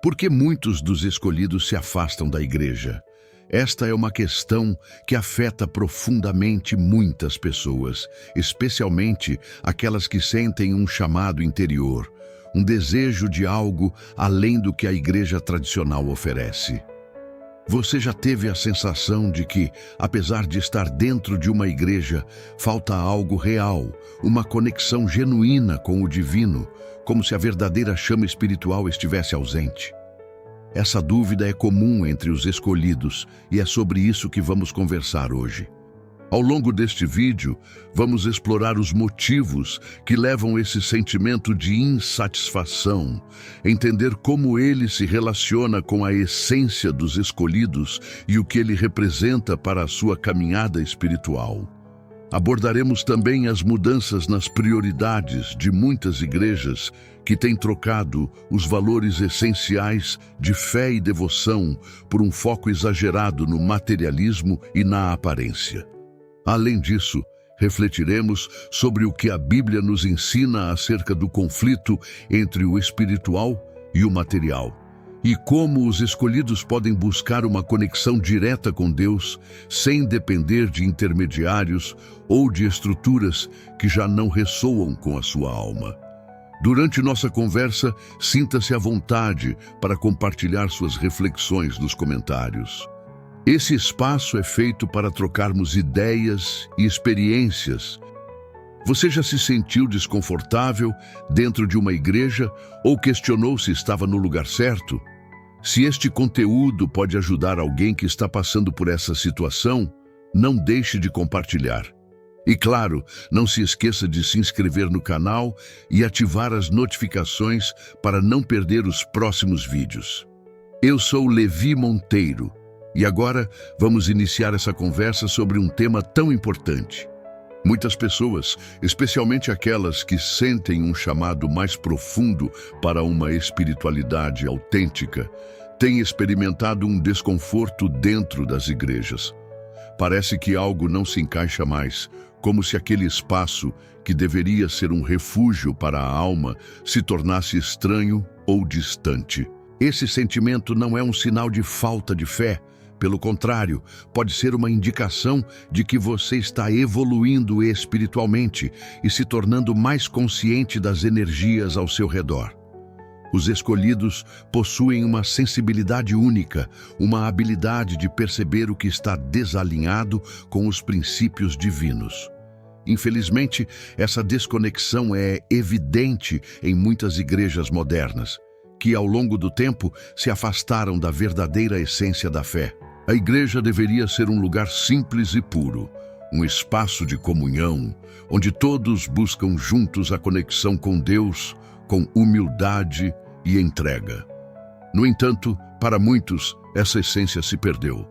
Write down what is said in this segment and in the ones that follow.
Por que muitos dos escolhidos se afastam da igreja? Esta é uma questão que afeta profundamente muitas pessoas, especialmente aquelas que sentem um chamado interior, um desejo de algo além do que a igreja tradicional oferece. Você já teve a sensação de que, apesar de estar dentro de uma igreja, falta algo real, uma conexão genuína com o divino, como se a verdadeira chama espiritual estivesse ausente? Essa dúvida é comum entre os escolhidos e é sobre isso que vamos conversar hoje. Ao longo deste vídeo, vamos explorar os motivos que levam esse sentimento de insatisfação, entender como ele se relaciona com a essência dos escolhidos e o que ele representa para a sua caminhada espiritual. Abordaremos também as mudanças nas prioridades de muitas igrejas que têm trocado os valores essenciais de fé e devoção por um foco exagerado no materialismo e na aparência. Além disso, refletiremos sobre o que a Bíblia nos ensina acerca do conflito entre o espiritual e o material, e como os escolhidos podem buscar uma conexão direta com Deus sem depender de intermediários ou de estruturas que já não ressoam com a sua alma. Durante nossa conversa, sinta-se à vontade para compartilhar suas reflexões nos comentários. Esse espaço é feito para trocarmos ideias e experiências. Você já se sentiu desconfortável dentro de uma igreja ou questionou se estava no lugar certo? Se este conteúdo pode ajudar alguém que está passando por essa situação, não deixe de compartilhar. E claro, não se esqueça de se inscrever no canal e ativar as notificações para não perder os próximos vídeos. Eu sou Levi Monteiro e agora vamos iniciar essa conversa sobre um tema tão importante. Muitas pessoas, especialmente aquelas que sentem um chamado mais profundo para uma espiritualidade autêntica, têm experimentado um desconforto dentro das igrejas. Parece que algo não se encaixa mais, como se aquele espaço, que deveria ser um refúgio para a alma, se tornasse estranho ou distante. Esse sentimento não é um sinal de falta de fé. Pelo contrário, pode ser uma indicação de que você está evoluindo espiritualmente e se tornando mais consciente das energias ao seu redor. Os escolhidos possuem uma sensibilidade única, uma habilidade de perceber o que está desalinhado com os princípios divinos. Infelizmente, essa desconexão é evidente em muitas igrejas modernas, que ao longo do tempo se afastaram da verdadeira essência da fé. A igreja deveria ser um lugar simples e puro, um espaço de comunhão, onde todos buscam juntos a conexão com Deus, com humildade e entrega. No entanto, para muitos, essa essência se perdeu.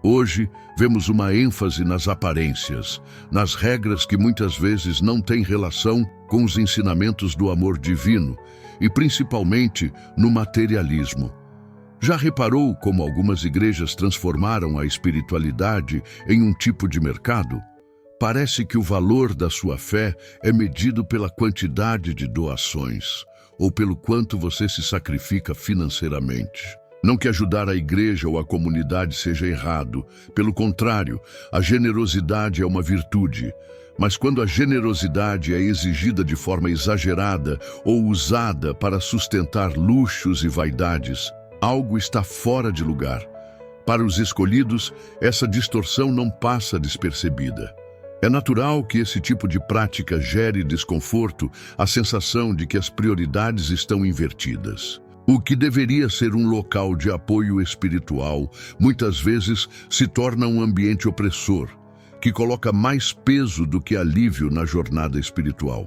Hoje, vemos uma ênfase nas aparências, nas regras que muitas vezes não têm relação com os ensinamentos do amor divino e principalmente no materialismo. Já reparou como algumas igrejas transformaram a espiritualidade em um tipo de mercado? Parece que o valor da sua fé é medido pela quantidade de doações ou pelo quanto você se sacrifica financeiramente. Não que ajudar a igreja ou a comunidade seja errado. Pelo contrário, a generosidade é uma virtude. Mas quando a generosidade é exigida de forma exagerada ou usada para sustentar luxos e vaidades, algo está fora de lugar. Para os escolhidos, essa distorção não passa despercebida. É natural que esse tipo de prática gere desconforto, a sensação de que as prioridades estão invertidas. O que deveria ser um local de apoio espiritual, muitas vezes se torna um ambiente opressor, que coloca mais peso do que alívio na jornada espiritual.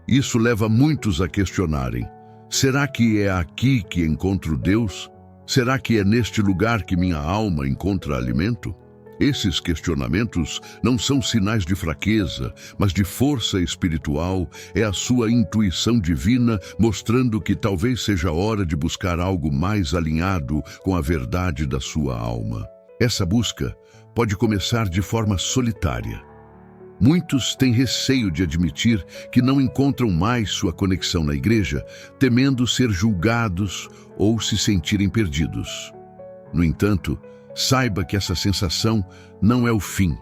Isso leva muitos a questionarem: será que é aqui que encontro Deus? Será que é neste lugar que minha alma encontra alimento? Esses questionamentos não são sinais de fraqueza, mas de força espiritual. É a sua intuição divina mostrando que talvez seja hora de buscar algo mais alinhado com a verdade da sua alma. Essa busca pode começar de forma solitária. Muitos têm receio de admitir que não encontram mais sua conexão na igreja, temendo ser julgados ou se sentirem perdidos. No entanto, saiba que essa sensação não é o fim,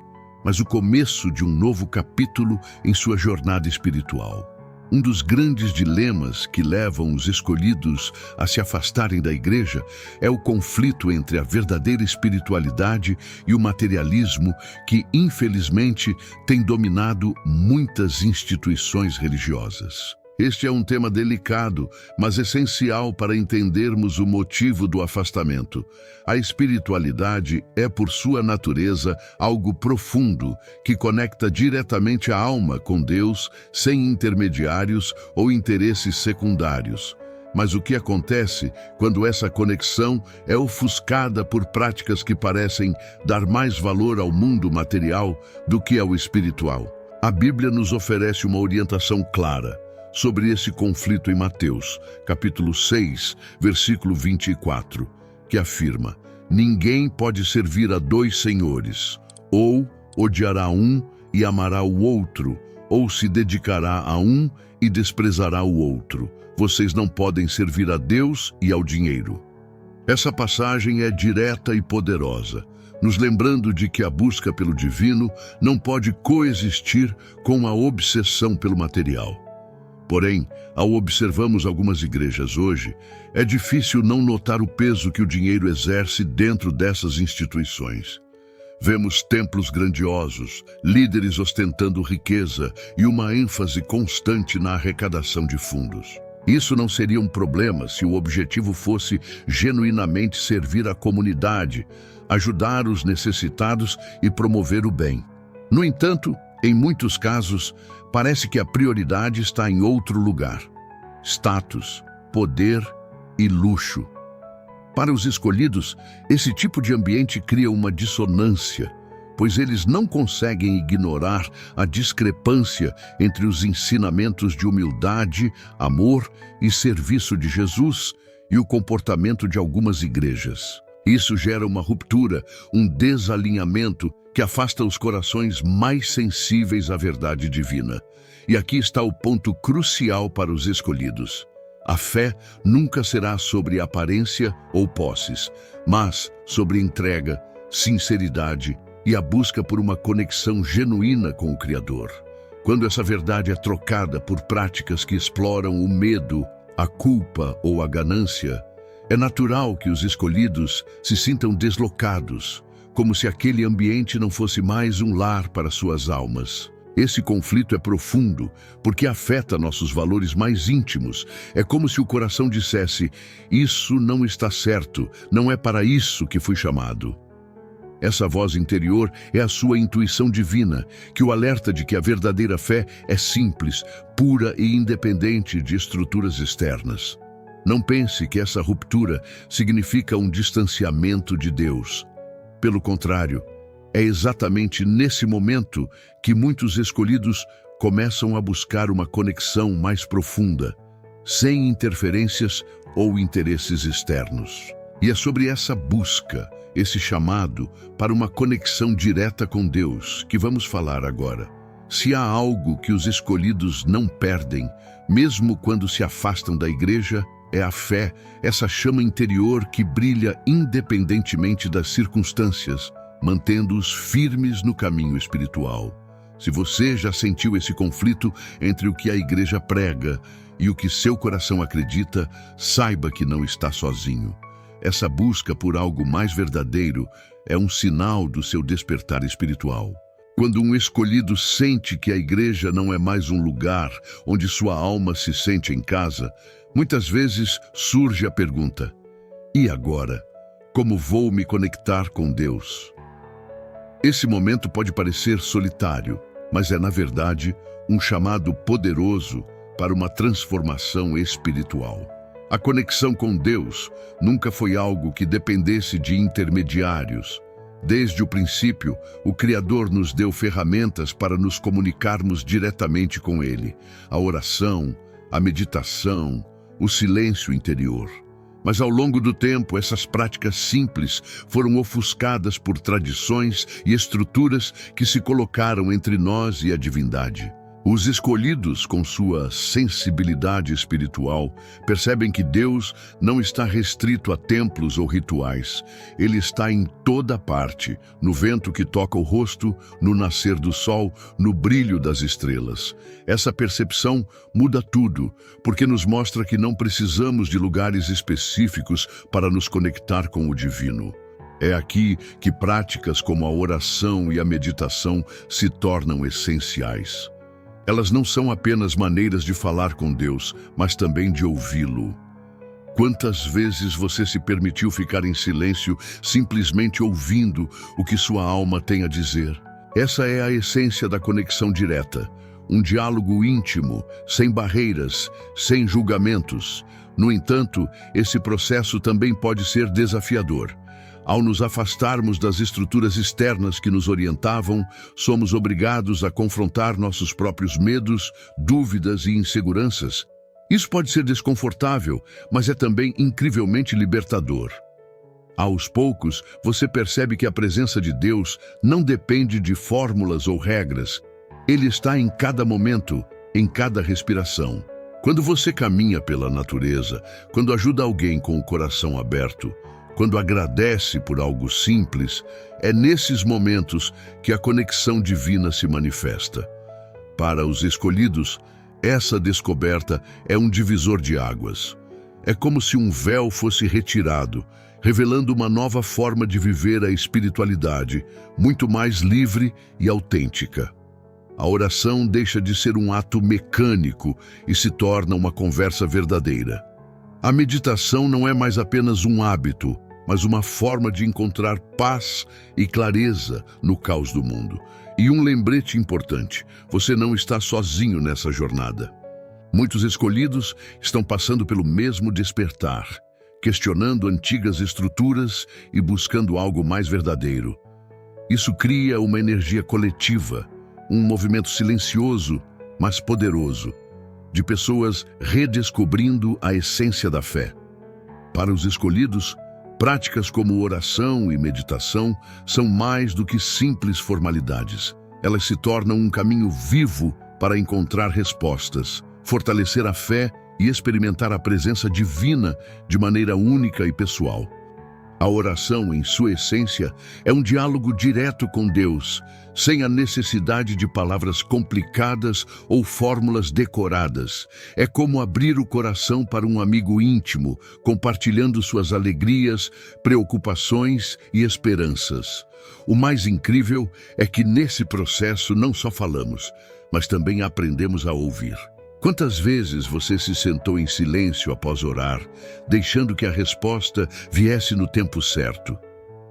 mas o começo de um novo capítulo em sua jornada espiritual. Um dos grandes dilemas que levam os escolhidos a se afastarem da igreja é o conflito entre a verdadeira espiritualidade e o materialismo que, infelizmente, tem dominado muitas instituições religiosas. Este é um tema delicado, mas essencial para entendermos o motivo do afastamento. A espiritualidade é, por sua natureza, algo profundo, que conecta diretamente a alma com Deus, sem intermediários ou interesses secundários. Mas o que acontece quando essa conexão é ofuscada por práticas que parecem dar mais valor ao mundo material do que ao espiritual? A Bíblia nos oferece uma orientação clara sobre esse conflito em Mateus, capítulo 6, versículo 24, que afirma: ninguém pode servir a dois senhores, ou odiará um e amará o outro, ou se dedicará a um e desprezará o outro. Vocês não podem servir a Deus e ao dinheiro. Essa passagem é direta e poderosa, nos lembrando de que a busca pelo divino não pode coexistir com a obsessão pelo material. Porém, ao observarmos algumas igrejas hoje, é difícil não notar o peso que o dinheiro exerce dentro dessas instituições. Vemos templos grandiosos, líderes ostentando riqueza e uma ênfase constante na arrecadação de fundos. Isso não seria um problema se o objetivo fosse genuinamente servir a comunidade, ajudar os necessitados e promover o bem. No entanto, em muitos casos, parece que a prioridade está em outro lugar: status, poder e luxo. Para os escolhidos, esse tipo de ambiente cria uma dissonância, pois eles não conseguem ignorar a discrepância entre os ensinamentos de humildade, amor e serviço de Jesus e o comportamento de algumas igrejas. Isso gera uma ruptura, um desalinhamento que afasta os corações mais sensíveis à verdade divina. E aqui está o ponto crucial para os escolhidos. A fé nunca será sobre aparência ou posses, mas sobre entrega, sinceridade e a busca por uma conexão genuína com o Criador. Quando essa verdade é trocada por práticas que exploram o medo, a culpa ou a ganância, é natural que os escolhidos se sintam deslocados, como se aquele ambiente não fosse mais um lar para suas almas. Esse conflito é profundo, porque afeta nossos valores mais íntimos. É como se o coração dissesse: isso não está certo, não é para isso que fui chamado. Essa voz interior é a sua intuição divina, que o alerta de que a verdadeira fé é simples, pura e independente de estruturas externas. Não pense que essa ruptura significa um distanciamento de Deus. Pelo contrário, é exatamente nesse momento que muitos escolhidos começam a buscar uma conexão mais profunda, sem interferências ou interesses externos. E é sobre essa busca, esse chamado para uma conexão direta com Deus, que vamos falar agora. Se há algo que os escolhidos não perdem, mesmo quando se afastam da igreja, é a fé, essa chama interior que brilha independentemente das circunstâncias, mantendo-os firmes no caminho espiritual. Se você já sentiu esse conflito entre o que a igreja prega e o que seu coração acredita, saiba que não está sozinho. Essa busca por algo mais verdadeiro é um sinal do seu despertar espiritual. Quando um escolhido sente que a igreja não é mais um lugar onde sua alma se sente em casa, muitas vezes surge a pergunta: e agora? Como vou me conectar com Deus? Esse momento pode parecer solitário, mas é, na verdade, um chamado poderoso para uma transformação espiritual. A conexão com Deus nunca foi algo que dependesse de intermediários. Desde o princípio, o Criador nos deu ferramentas para nos comunicarmos diretamente com Ele: a oração, a meditação, o silêncio interior. Mas ao longo do tempo, essas práticas simples foram ofuscadas por tradições e estruturas que se colocaram entre nós e a divindade. Os escolhidos, com sua sensibilidade espiritual, percebem que Deus não está restrito a templos ou rituais. Ele está em toda parte, no vento que toca o rosto, no nascer do sol, no brilho das estrelas. Essa percepção muda tudo, porque nos mostra que não precisamos de lugares específicos para nos conectar com o divino. É aqui que práticas como a oração e a meditação se tornam essenciais. Elas não são apenas maneiras de falar com Deus, mas também de ouvi-lo. Quantas vezes você se permitiu ficar em silêncio, simplesmente ouvindo o que sua alma tem a dizer? Essa é a essência da conexão direta, um diálogo íntimo, sem barreiras, sem julgamentos. No entanto, esse processo também pode ser desafiador. Ao nos afastarmos das estruturas externas que nos orientavam, somos obrigados a confrontar nossos próprios medos, dúvidas e inseguranças. Isso pode ser desconfortável, mas é também incrivelmente libertador. Aos poucos, você percebe que a presença de Deus não depende de fórmulas ou regras. Ele está em cada momento, em cada respiração. Quando você caminha pela natureza, quando ajuda alguém com o coração aberto, quando agradece por algo simples, é nesses momentos que a conexão divina se manifesta. Para os escolhidos, essa descoberta é um divisor de águas. É como se um véu fosse retirado, revelando uma nova forma de viver a espiritualidade, muito mais livre e autêntica. A oração deixa de ser um ato mecânico e se torna uma conversa verdadeira. A meditação não é mais apenas um hábito, mas uma forma de encontrar paz e clareza no caos do mundo. E um lembrete importante: você não está sozinho nessa jornada. Muitos escolhidos estão passando pelo mesmo despertar, questionando antigas estruturas e buscando algo mais verdadeiro. Isso cria uma energia coletiva, um movimento silencioso, mas poderoso, de pessoas redescobrindo a essência da fé. Para os escolhidos, práticas como oração e meditação são mais do que simples formalidades. Elas se tornam um caminho vivo para encontrar respostas, fortalecer a fé e experimentar a presença divina de maneira única e pessoal. A oração, em sua essência, é um diálogo direto com Deus, sem a necessidade de palavras complicadas ou fórmulas decoradas. É como abrir o coração para um amigo íntimo, compartilhando suas alegrias, preocupações e esperanças. O mais incrível é que nesse processo não só falamos, mas também aprendemos a ouvir. Quantas vezes você se sentou em silêncio após orar, deixando que a resposta viesse no tempo certo?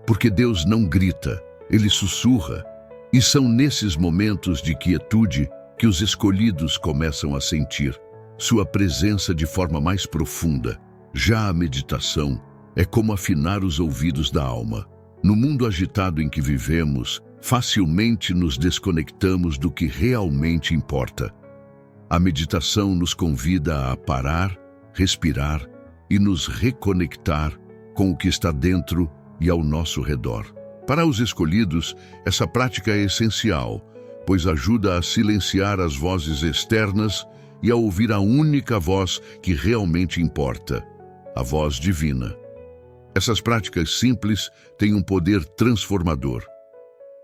Porque Deus não grita, Ele sussurra. E são nesses momentos de quietude que os escolhidos começam a sentir sua presença de forma mais profunda. Já a meditação é como afinar os ouvidos da alma. No mundo agitado em que vivemos, facilmente nos desconectamos do que realmente importa. A meditação nos convida a parar, respirar e nos reconectar com o que está dentro e ao nosso redor. Para os escolhidos, essa prática é essencial, pois ajuda a silenciar as vozes externas e a ouvir a única voz que realmente importa, a voz divina. Essas práticas simples têm um poder transformador.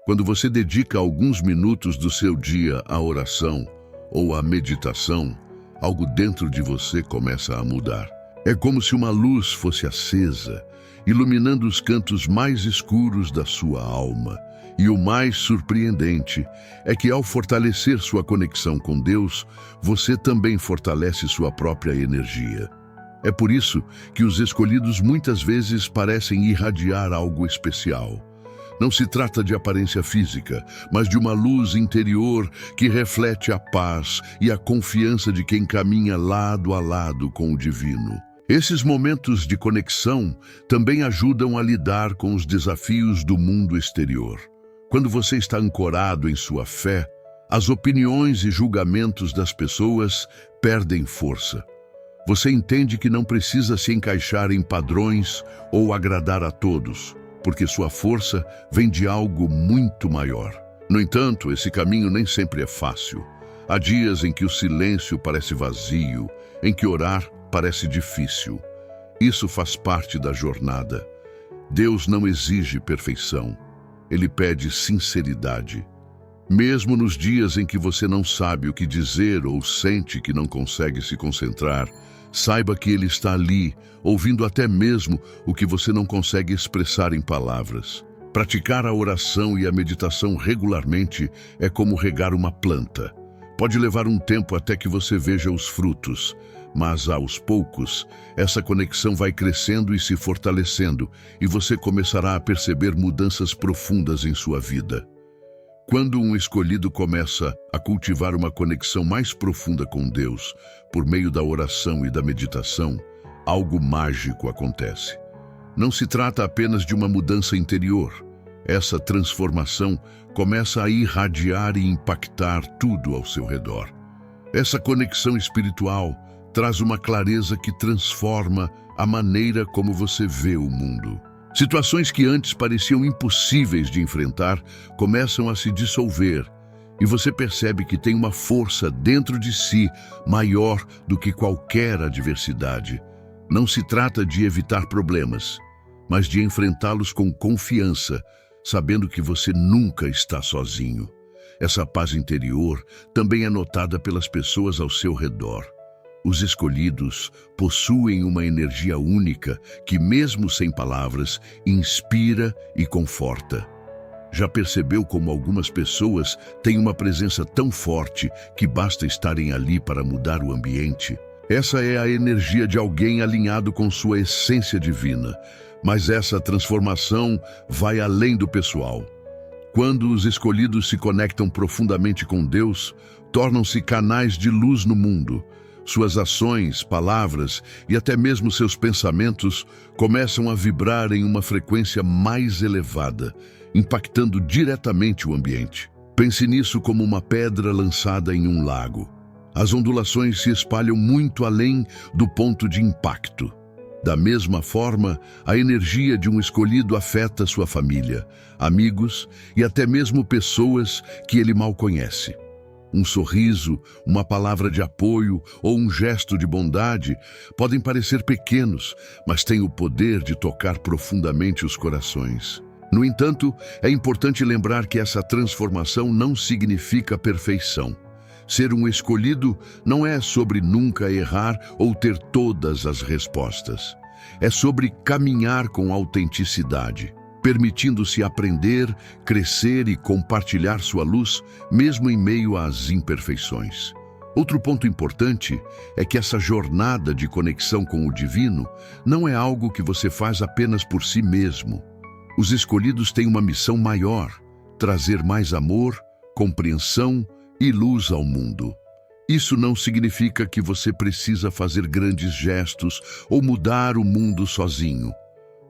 Quando você dedica alguns minutos do seu dia à oração ou à meditação, algo dentro de você começa a mudar. É como se uma luz fosse acesa, iluminando os cantos mais escuros da sua alma. E o mais surpreendente é que, ao fortalecer sua conexão com Deus, você também fortalece sua própria energia. É por isso que os escolhidos muitas vezes parecem irradiar algo especial. Não se trata de aparência física, mas de uma luz interior que reflete a paz e a confiança de quem caminha lado a lado com o divino. Esses momentos de conexão também ajudam a lidar com os desafios do mundo exterior. Quando você está ancorado em sua fé, as opiniões e julgamentos das pessoas perdem força. Você entende que não precisa se encaixar em padrões ou agradar a todos, porque sua força vem de algo muito maior. No entanto, esse caminho nem sempre é fácil. Há dias em que o silêncio parece vazio, em que orar parece difícil. Isso faz parte da jornada. Deus não exige perfeição. Ele pede sinceridade. Mesmo nos dias em que você não sabe o que dizer ou sente que não consegue se concentrar, saiba que Ele está ali, ouvindo até mesmo o que você não consegue expressar em palavras. Praticar a oração e a meditação regularmente é como regar uma planta. Pode levar um tempo até que você veja os frutos, mas aos poucos, essa conexão vai crescendo e se fortalecendo, e você começará a perceber mudanças profundas em sua vida. Quando um escolhido começa a cultivar uma conexão mais profunda com Deus, por meio da oração e da meditação, algo mágico acontece. Não se trata apenas de uma mudança interior. Essa transformação começa a irradiar e impactar tudo ao seu redor. Essa conexão espiritual traz uma clareza que transforma a maneira como você vê o mundo. Situações que antes pareciam impossíveis de enfrentar começam a se dissolver e você percebe que tem uma força dentro de si maior do que qualquer adversidade. Não se trata de evitar problemas, mas de enfrentá-los com confiança, sabendo que você nunca está sozinho. Essa paz interior também é notada pelas pessoas ao seu redor. Os escolhidos possuem uma energia única que, mesmo sem palavras, inspira e conforta. Já percebeu como algumas pessoas têm uma presença tão forte que basta estarem ali para mudar o ambiente? Essa é a energia de alguém alinhado com sua essência divina, mas essa transformação vai além do pessoal. Quando os escolhidos se conectam profundamente com Deus, tornam-se canais de luz no mundo. Suas ações, palavras e até mesmo seus pensamentos começam a vibrar em uma frequência mais elevada, impactando diretamente o ambiente. Pense nisso como uma pedra lançada em um lago. As ondulações se espalham muito além do ponto de impacto. Da mesma forma, a energia de um escolhido afeta sua família, amigos e até mesmo pessoas que ele mal conhece. Um sorriso, uma palavra de apoio ou um gesto de bondade podem parecer pequenos, mas têm o poder de tocar profundamente os corações. No entanto, é importante lembrar que essa transformação não significa perfeição. Ser um escolhido não é sobre nunca errar ou ter todas as respostas. É sobre caminhar com autenticidade, permitindo-se aprender, crescer e compartilhar sua luz, mesmo em meio às imperfeições. Outro ponto importante é que essa jornada de conexão com o divino não é algo que você faz apenas por si mesmo. Os escolhidos têm uma missão maior: trazer mais amor, compreensão e luz ao mundo. Isso não significa que você precisa fazer grandes gestos ou mudar o mundo sozinho.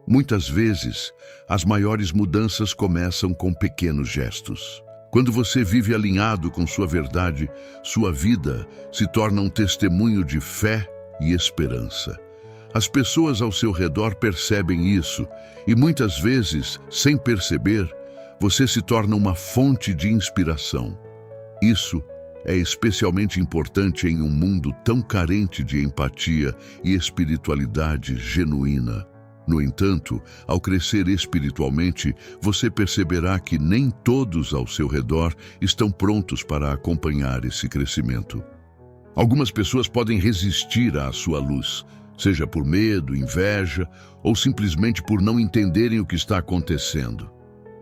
Muitas vezes, as maiores mudanças começam com pequenos gestos. Quando você vive alinhado com sua verdade, sua vida se torna um testemunho de fé e esperança. As pessoas ao seu redor percebem isso e muitas vezes, sem perceber, você se torna uma fonte de inspiração. Isso é especialmente importante em um mundo tão carente de empatia e espiritualidade genuína. No entanto, ao crescer espiritualmente, você perceberá que nem todos ao seu redor estão prontos para acompanhar esse crescimento. Algumas pessoas podem resistir à sua luz, seja por medo, inveja ou simplesmente por não entenderem o que está acontecendo.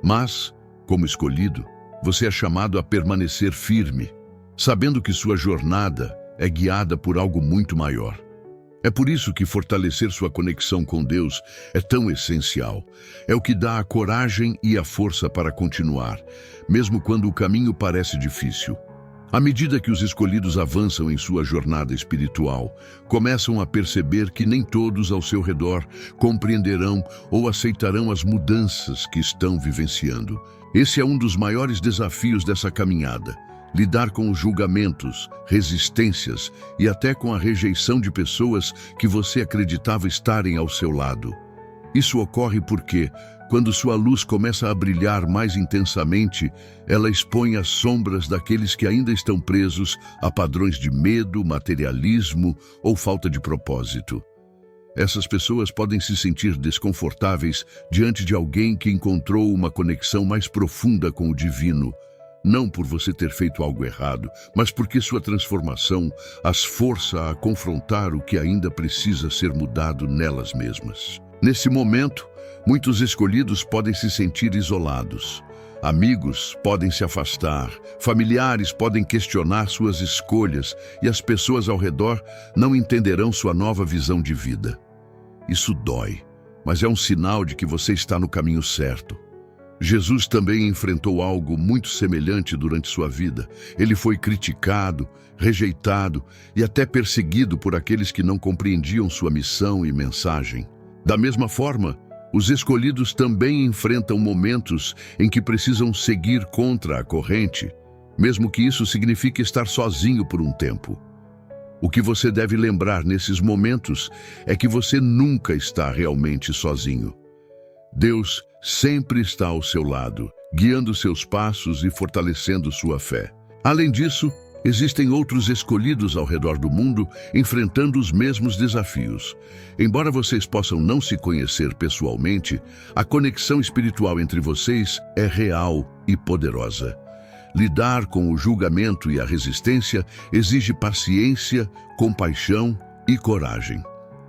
Mas, como escolhido, você é chamado a permanecer firme, sabendo que sua jornada é guiada por algo muito maior. É por isso que fortalecer sua conexão com Deus é tão essencial. É o que dá a coragem e a força para continuar, mesmo quando o caminho parece difícil. À medida que os escolhidos avançam em sua jornada espiritual, começam a perceber que nem todos ao seu redor compreenderão ou aceitarão as mudanças que estão vivenciando. Esse é um dos maiores desafios dessa caminhada: lidar com os julgamentos, resistências e até com a rejeição de pessoas que você acreditava estarem ao seu lado. Isso ocorre porque, quando sua luz começa a brilhar mais intensamente, ela expõe as sombras daqueles que ainda estão presos a padrões de medo, materialismo ou falta de propósito. Essas pessoas podem se sentir desconfortáveis diante de alguém que encontrou uma conexão mais profunda com o divino, não por você ter feito algo errado, mas porque sua transformação as força a confrontar o que ainda precisa ser mudado nelas mesmas. Nesse momento, muitos escolhidos podem se sentir isolados. Amigos podem se afastar, familiares podem questionar suas escolhas e as pessoas ao redor não entenderão sua nova visão de vida. Isso dói, mas é um sinal de que você está no caminho certo. Jesus também enfrentou algo muito semelhante durante sua vida. Ele foi criticado, rejeitado e até perseguido por aqueles que não compreendiam sua missão e mensagem. Da mesma forma, os escolhidos também enfrentam momentos em que precisam seguir contra a corrente, mesmo que isso signifique estar sozinho por um tempo. O que você deve lembrar nesses momentos é que você nunca está realmente sozinho. Deus sempre está ao seu lado, guiando seus passos e fortalecendo sua fé. Além disso, existem outros escolhidos ao redor do mundo enfrentando os mesmos desafios. Embora vocês possam não se conhecer pessoalmente, a conexão espiritual entre vocês é real e poderosa. Lidar com o julgamento e a resistência exige paciência, compaixão e coragem.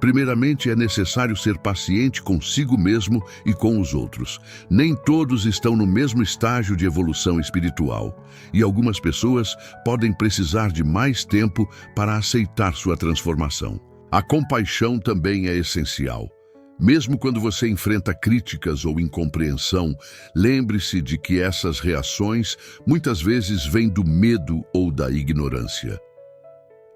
Primeiramente, é necessário ser paciente consigo mesmo e com os outros. Nem todos estão no mesmo estágio de evolução espiritual, e algumas pessoas podem precisar de mais tempo para aceitar sua transformação. A compaixão também é essencial. Mesmo quando você enfrenta críticas ou incompreensão, lembre-se de que essas reações muitas vezes vêm do medo ou da ignorância.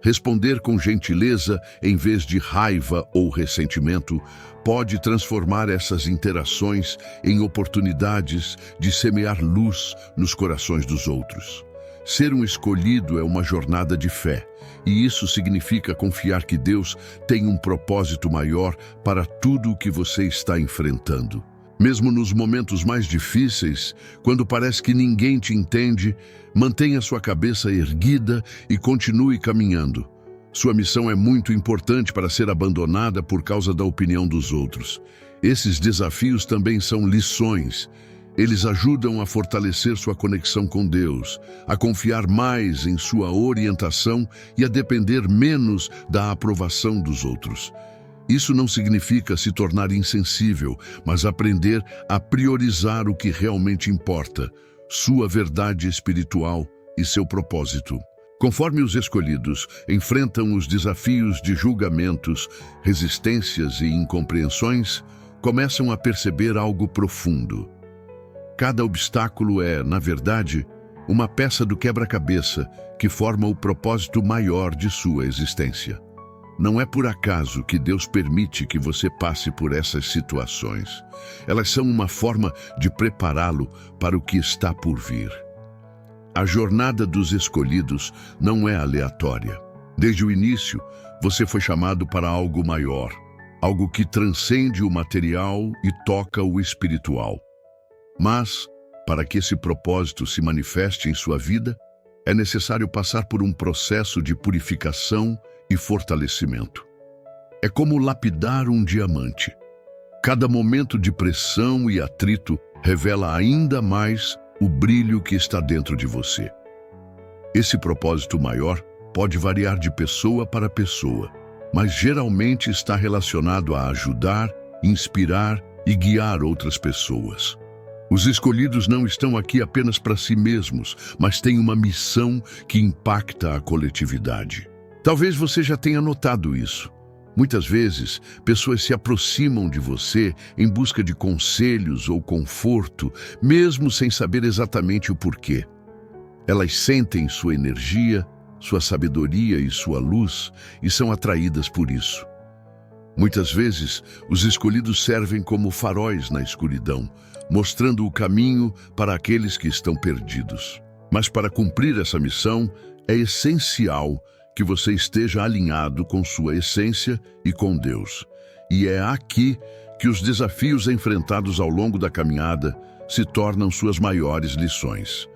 Responder com gentileza em vez de raiva ou ressentimento pode transformar essas interações em oportunidades de semear luz nos corações dos outros. Ser um escolhido é uma jornada de fé, e isso significa confiar que Deus tem um propósito maior para tudo o que você está enfrentando. Mesmo nos momentos mais difíceis, quando parece que ninguém te entende, mantenha sua cabeça erguida e continue caminhando. Sua missão é muito importante para ser abandonada por causa da opinião dos outros. Esses desafios também são lições. Eles ajudam a fortalecer sua conexão com Deus, a confiar mais em sua orientação e a depender menos da aprovação dos outros. Isso não significa se tornar insensível, mas aprender a priorizar o que realmente importa, sua verdade espiritual e seu propósito. Conforme os escolhidos enfrentam os desafios de julgamentos, resistências e incompreensões, começam a perceber algo profundo. Cada obstáculo é, na verdade, uma peça do quebra-cabeça que forma o propósito maior de sua existência. Não é por acaso que Deus permite que você passe por essas situações. Elas são uma forma de prepará-lo para o que está por vir. A jornada dos escolhidos não é aleatória. Desde o início, você foi chamado para algo maior, algo que transcende o material e toca o espiritual. Mas, para que esse propósito se manifeste em sua vida, é necessário passar por um processo de purificação e fortalecimento. É como lapidar um diamante. Cada momento de pressão e atrito revela ainda mais o brilho que está dentro de você. Esse propósito maior pode variar de pessoa para pessoa, mas geralmente está relacionado a ajudar, inspirar e guiar outras pessoas. Os escolhidos não estão aqui apenas para si mesmos, mas têm uma missão que impacta a coletividade. Talvez você já tenha notado isso. Muitas vezes, pessoas se aproximam de você em busca de conselhos ou conforto, mesmo sem saber exatamente o porquê. Elas sentem sua energia, sua sabedoria e sua luz e são atraídas por isso. Muitas vezes, os escolhidos servem como faróis na escuridão, mostrando o caminho para aqueles que estão perdidos. Mas para cumprir essa missão, é essencial que você esteja alinhado com sua essência e com Deus. E é aqui que os desafios enfrentados ao longo da caminhada se tornam suas maiores lições.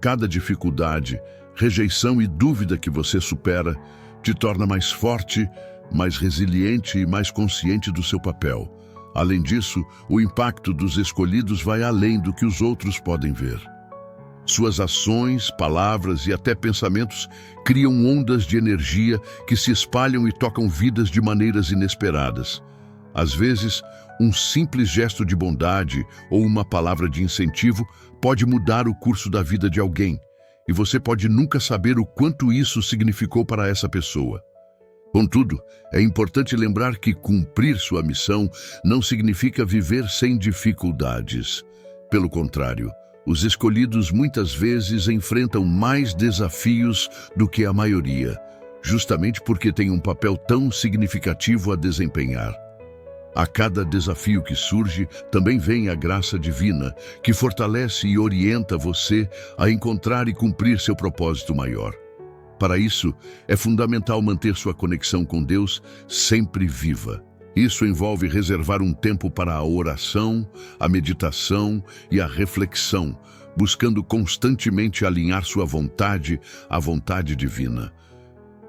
Cada dificuldade, rejeição e dúvida que você supera te torna mais forte, mais resiliente e mais consciente do seu papel. Além disso, o impacto dos escolhidos vai além do que os outros podem ver. Suas ações, palavras e até pensamentos criam ondas de energia que se espalham e tocam vidas de maneiras inesperadas. Às vezes, um simples gesto de bondade ou uma palavra de incentivo pode mudar o curso da vida de alguém, e você pode nunca saber o quanto isso significou para essa pessoa. Contudo, é importante lembrar que cumprir sua missão não significa viver sem dificuldades. Pelo contrário, os escolhidos muitas vezes enfrentam mais desafios do que a maioria, justamente porque têm um papel tão significativo a desempenhar. A cada desafio que surge, também vem a graça divina, que fortalece e orienta você a encontrar e cumprir seu propósito maior. Para isso, é fundamental manter sua conexão com Deus sempre viva. Isso envolve reservar um tempo para a oração, a meditação e a reflexão, buscando constantemente alinhar sua vontade à vontade divina.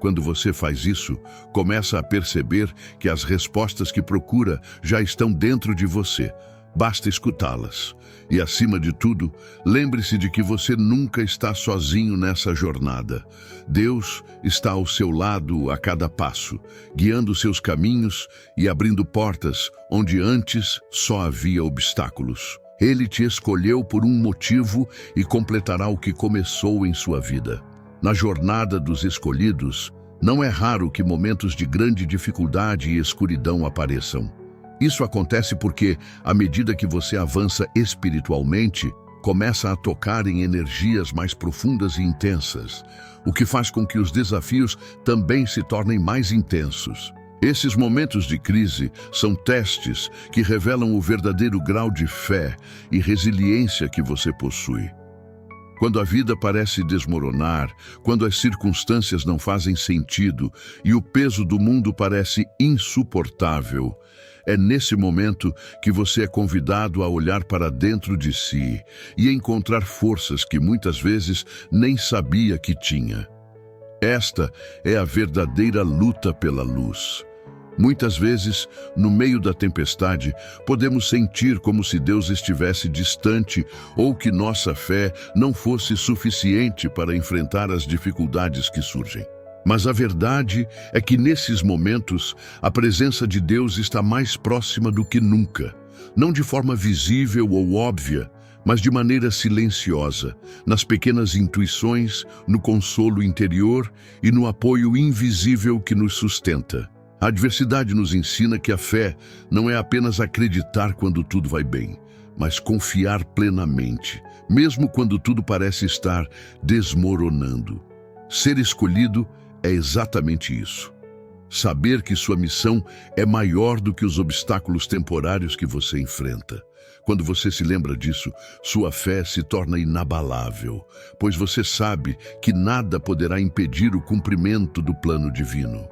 Quando você faz isso, começa a perceber que as respostas que procura já estão dentro de você. Basta escutá-las. E, acima de tudo, lembre-se de que você nunca está sozinho nessa jornada. Deus está ao seu lado a cada passo, guiando seus caminhos e abrindo portas onde antes só havia obstáculos. Ele te escolheu por um motivo e completará o que começou em sua vida. Na jornada dos escolhidos, não é raro que momentos de grande dificuldade e escuridão apareçam. Isso acontece porque, à medida que você avança espiritualmente, começa a tocar em energias mais profundas e intensas, o que faz com que os desafios também se tornem mais intensos. Esses momentos de crise são testes que revelam o verdadeiro grau de fé e resiliência que você possui. Quando a vida parece desmoronar, quando as circunstâncias não fazem sentido e o peso do mundo parece insuportável, é nesse momento que você é convidado a olhar para dentro de si e encontrar forças que muitas vezes nem sabia que tinha. Esta é a verdadeira luta pela luz. Muitas vezes, no meio da tempestade, podemos sentir como se Deus estivesse distante ou que nossa fé não fosse suficiente para enfrentar as dificuldades que surgem. Mas a verdade é que nesses momentos, a presença de Deus está mais próxima do que nunca. Não de forma visível ou óbvia, mas de maneira silenciosa, nas pequenas intuições, no consolo interior e no apoio invisível que nos sustenta. A adversidade nos ensina que a fé não é apenas acreditar quando tudo vai bem, mas confiar plenamente, mesmo quando tudo parece estar desmoronando. Ser escolhido é exatamente isso. Saber que sua missão é maior do que os obstáculos temporários que você enfrenta. Quando você se lembra disso, sua fé se torna inabalável, pois você sabe que nada poderá impedir o cumprimento do plano divino.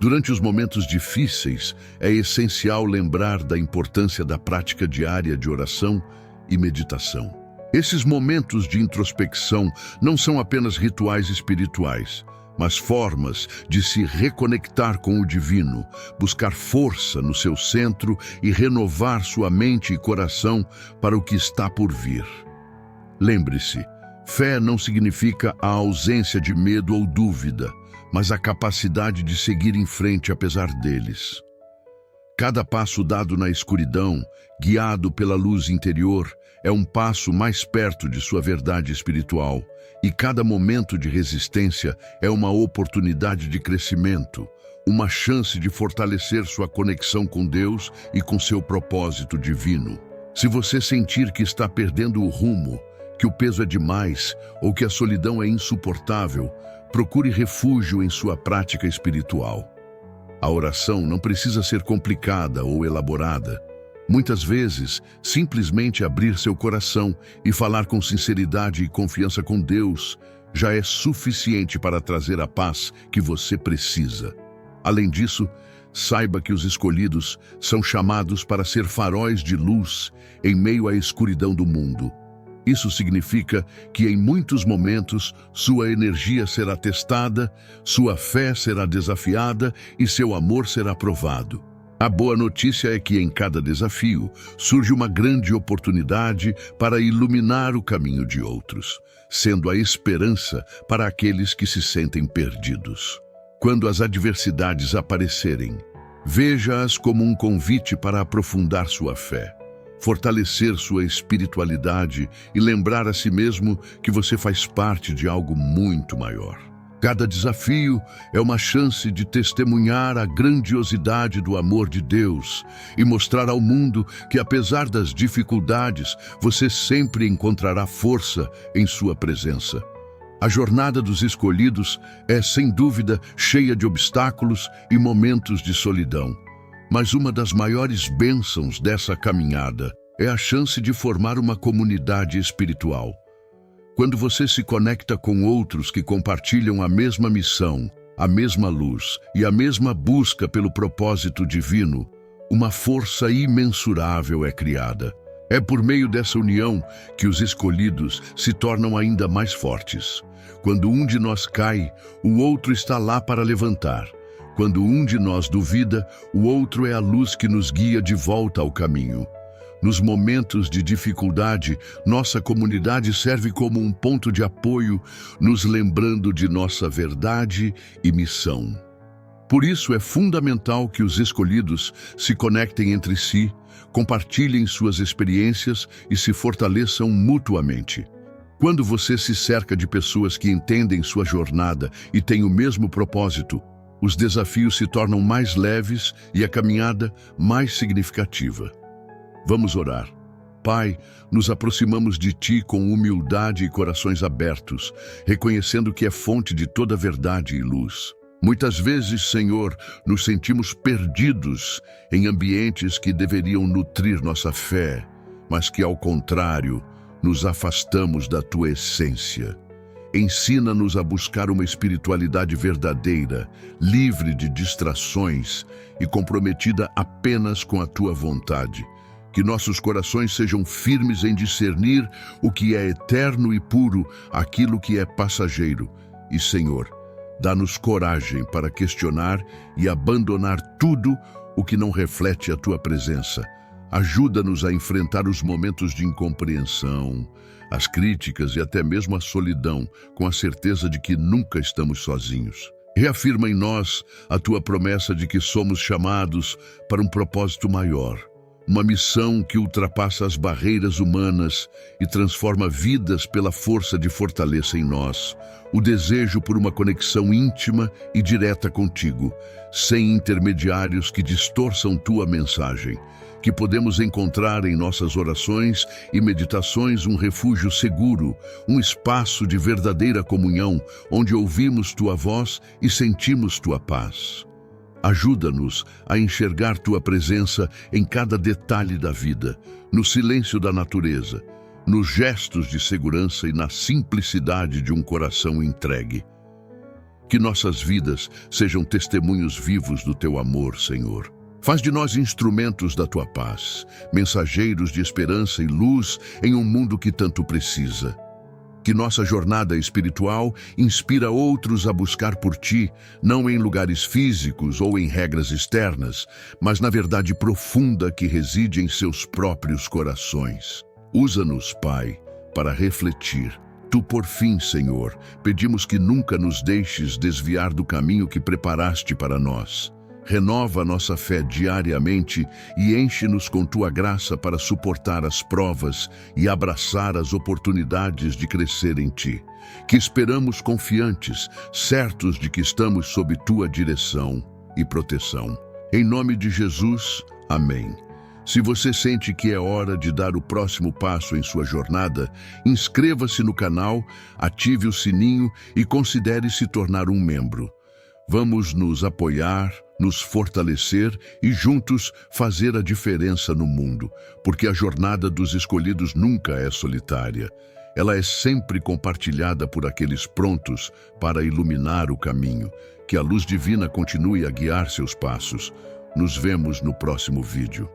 Durante os momentos difíceis, é essencial lembrar da importância da prática diária de oração e meditação. Esses momentos de introspecção não são apenas rituais espirituais, mas formas de se reconectar com o divino, buscar força no seu centro e renovar sua mente e coração para o que está por vir. Lembre-se, fé não significa a ausência de medo ou dúvida, mas a capacidade de seguir em frente apesar deles. Cada passo dado na escuridão, guiado pela luz interior, é um passo mais perto de sua verdade espiritual, e cada momento de resistência é uma oportunidade de crescimento, uma chance de fortalecer sua conexão com Deus e com seu propósito divino. Se você sentir que está perdendo o rumo, que o peso é demais ou que a solidão é insuportável, procure refúgio em sua prática espiritual. A oração não precisa ser complicada ou elaborada. Muitas vezes, simplesmente abrir seu coração e falar com sinceridade e confiança com Deus já é suficiente para trazer a paz que você precisa. Além disso, saiba que os escolhidos são chamados para ser faróis de luz em meio à escuridão do mundo. Isso significa que em muitos momentos sua energia será testada, sua fé será desafiada e seu amor será provado. A boa notícia é que em cada desafio surge uma grande oportunidade para iluminar o caminho de outros, sendo a esperança para aqueles que se sentem perdidos. Quando as adversidades aparecerem, veja-as como um convite para aprofundar sua fé, fortalecer sua espiritualidade e lembrar a si mesmo que você faz parte de algo muito maior. Cada desafio é uma chance de testemunhar a grandiosidade do amor de Deus e mostrar ao mundo que, apesar das dificuldades, você sempre encontrará força em sua presença. A jornada dos escolhidos é, sem dúvida, cheia de obstáculos e momentos de solidão. Mas uma das maiores bênçãos dessa caminhada é a chance de formar uma comunidade espiritual. Quando você se conecta com outros que compartilham a mesma missão, a mesma luz e a mesma busca pelo propósito divino, uma força imensurável é criada. É por meio dessa união que os escolhidos se tornam ainda mais fortes. Quando um de nós cai, o outro está lá para levantar. Quando um de nós duvida, o outro é a luz que nos guia de volta ao caminho. Nos momentos de dificuldade, nossa comunidade serve como um ponto de apoio, nos lembrando de nossa verdade e missão. Por isso é fundamental que os escolhidos se conectem entre si, compartilhem suas experiências e se fortaleçam mutuamente. Quando você se cerca de pessoas que entendem sua jornada e têm o mesmo propósito, os desafios se tornam mais leves e a caminhada mais significativa. Vamos orar. Pai, nos aproximamos de Ti com humildade e corações abertos, reconhecendo que é fonte de toda verdade e luz. Muitas vezes, Senhor, nos sentimos perdidos em ambientes que deveriam nutrir nossa fé, mas que, ao contrário, nos afastamos da Tua essência. Ensina-nos a buscar uma espiritualidade verdadeira, livre de distrações e comprometida apenas com a Tua vontade. Que nossos corações sejam firmes em discernir o que é eterno e puro, aquilo que é passageiro. E, Senhor, dá-nos coragem para questionar e abandonar tudo o que não reflete a Tua presença. Ajuda-nos a enfrentar os momentos de incompreensão, as críticas e até mesmo a solidão, com a certeza de que nunca estamos sozinhos. Reafirma em nós a Tua promessa de que somos chamados para um propósito maior. Uma missão que ultrapassa as barreiras humanas e transforma vidas pela força de fortaleza em nós. O desejo por uma conexão íntima e direta contigo, sem intermediários que distorçam tua mensagem. Que podemos encontrar em nossas orações e meditações um refúgio seguro, um espaço de verdadeira comunhão, onde ouvimos tua voz e sentimos tua paz. Ajuda-nos a enxergar Tua presença em cada detalhe da vida, no silêncio da natureza, nos gestos de segurança e na simplicidade de um coração entregue. Que nossas vidas sejam testemunhos vivos do Teu amor, Senhor. Faz de nós instrumentos da Tua paz, mensageiros de esperança e luz em um mundo que tanto precisa. Que nossa jornada espiritual inspira outros a buscar por Ti, não em lugares físicos ou em regras externas, mas na verdade profunda que reside em seus próprios corações. Usa-nos, Pai, para refletir. Tu, por fim, Senhor, pedimos que nunca nos deixes desviar do caminho que preparaste para nós. Renova nossa fé diariamente e enche-nos com Tua graça para suportar as provas e abraçar as oportunidades de crescer em Ti. Que esperamos confiantes, certos de que estamos sob Tua direção e proteção. Em nome de Jesus, amém. Se você sente que é hora de dar o próximo passo em sua jornada, inscreva-se no canal, ative o sininho e considere se tornar um membro. Vamos nos apoiar, nos fortalecer e juntos fazer a diferença no mundo, porque a jornada dos escolhidos nunca é solitária. Ela é sempre compartilhada por aqueles prontos para iluminar o caminho. Que a luz divina continue a guiar seus passos. Nos vemos no próximo vídeo.